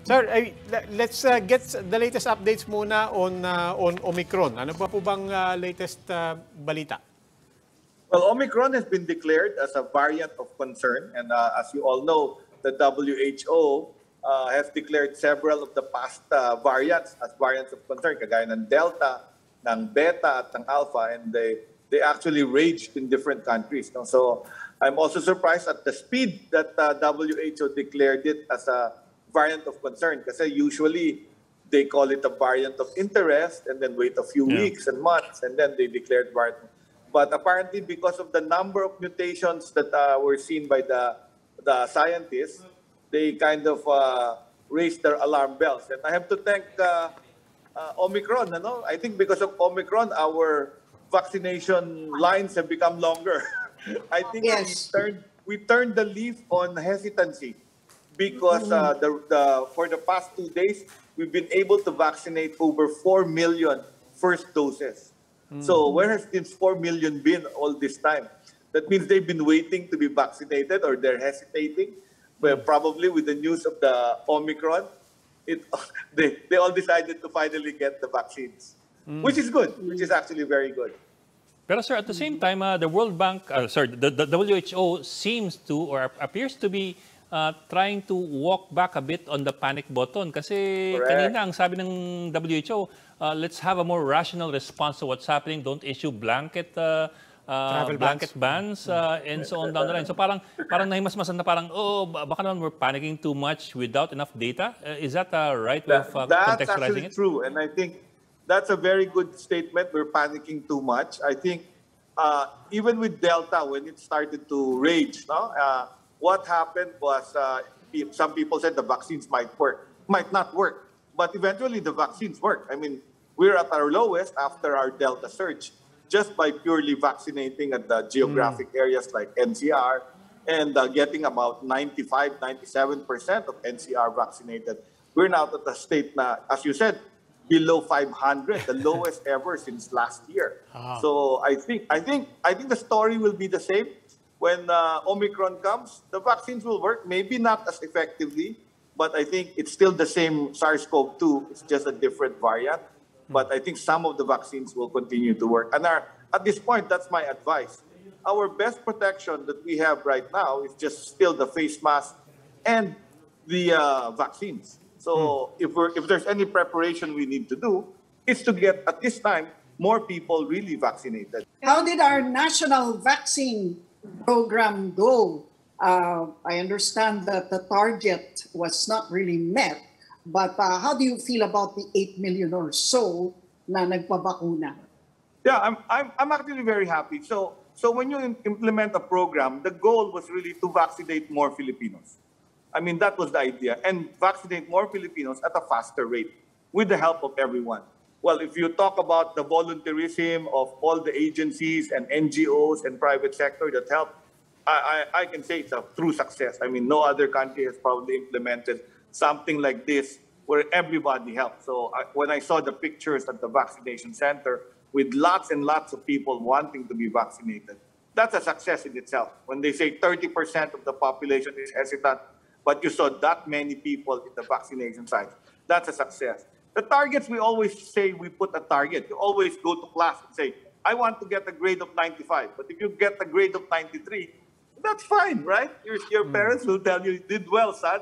Sir, let's get the latest updates muna on Omicron. Ano ba po bang latest balita? Well, Omicron has been declared as a variant of concern. And as you all know, the WHO has declared several of the past variants as variants of concern, kagaya ng Delta, ng Beta, at ng Alpha. And they actually raged in different countries. No? So I'm also surprised at the speed that WHO declared it as a variant of concern. Kasi usually, they call it a variant of interest and then wait a few weeks and months and then they declared variant. But apparently, because of the number of mutations that were seen by the scientists, they kind of raised their alarm bells. And I have to thank Omicron. Ano? I think because of Omicron, our vaccination lines have become longer. I think we turned the leaf on hesitancy because for the past 2 days, we've been able to vaccinate over 4 million first doses. So where has these 4 million been all this time? That means they've been waiting to be vaccinated or they're hesitating. Well, probably with the news of the Omicron, they all decided to finally get the vaccines, which is good, which is actually very good. Pero sir, at the same time, the World Bank, the WHO seems to or appears to be trying to walk back a bit on the panic button. Kasi kanina ang sabi ng WHO, let's have a more rational response to what's happening. Don't issue blanket bans and so on down the line. So parang nahimasmasan na parang, baka naman we're panicking too much without enough data. Is that the right way of contextualizing it? That's actually true. And I think that's a very good statement. We're panicking too much. I think even with Delta, when it started to rage, what happened was some people said the vaccines might not work. But eventually the vaccines work. I mean, we're at our lowest after our Delta surge just by purely vaccinating at the geographic areas like NCR and getting about 95, 97% of NCR vaccinated. We're now at the state na, as you said, below 500, the lowest ever since last year. So I think the story will be the same. When Omicron comes, the vaccines will work, maybe not as effectively, but I think it's still the same SARS-CoV-2. It's just a different variant. But I think some of the vaccines will continue to work. And at this point, that's my advice. Our best protection that we have right now is just still the face mask and the vaccines. So if there's any preparation we need to do, it's to get, at this time, more people really vaccinated. How did our national vaccine program go? I understand that the target was not really met, but how do you feel about the 8 million or so na nagpabakuna? Yeah, I'm actually very happy. So when you implement a program, the goal was really to vaccinate more Filipinos. I mean, that was the idea, and vaccinate more Filipinos at a faster rate with the help of everyone. Well, if you talk about the volunteerism of all the agencies and NGOs and private sector that help, I can say it's a true success. I mean, no other country has probably implemented something like this where everybody helped. So when I saw the pictures at the vaccination center with lots and lots of people wanting to be vaccinated, that's a success in itself. When they say 30% of the population is hesitant, but you saw that many people in the vaccination sites, that's a success. The targets, we always say we put a target. You always go to class and say, I want to get a grade of 95. But if you get a grade of 93, that's fine, right? Your parents will tell you did well, son,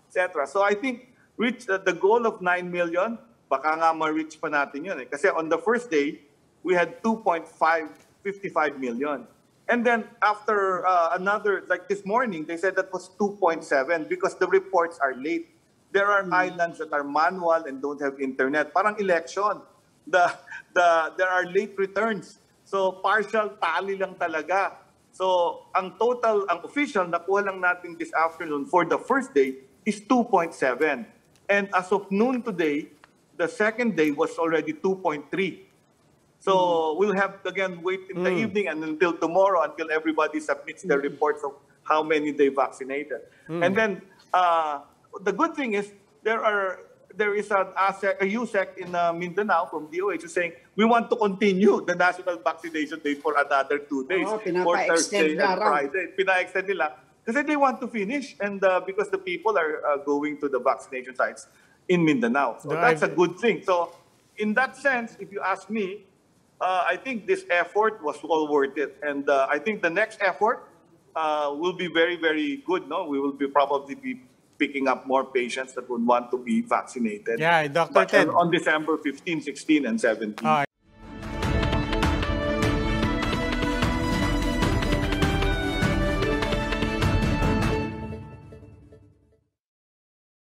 etc. So I think reach the goal of 9 million, baka nga ma-reach pa natin yun. Kasi on the first day, we had 2.55 million. And then after another, like this morning, they said that was 2.7 because the reports are late. There are islands that are manual and don't have internet. Parang election. There are late returns. So partial tally lang talaga. So ang total, ang official, nakuha lang natin this afternoon for the first day is 2.7. And as of noon today, the second day was already 2.3. So we'll have, again, wait in the evening and until tomorrow until everybody submits their reports of how many they vaccinated. And then the good thing is there is a USEC in Mindanao from DOH saying we want to continue the national vaccination date for another 2 days, for Thursday and Friday. Pina-extend nila. Because they want to finish, and because the people are going to the vaccination sites in Mindanao. So that's a good thing. So in that sense, if you ask me, I think this effort was all worth it. And I think the next effort will be very, very good. No, we will probably be picking up more patients that would want to be vaccinated. Yeah, Dr. But Ted. on December 15, 16, and 17.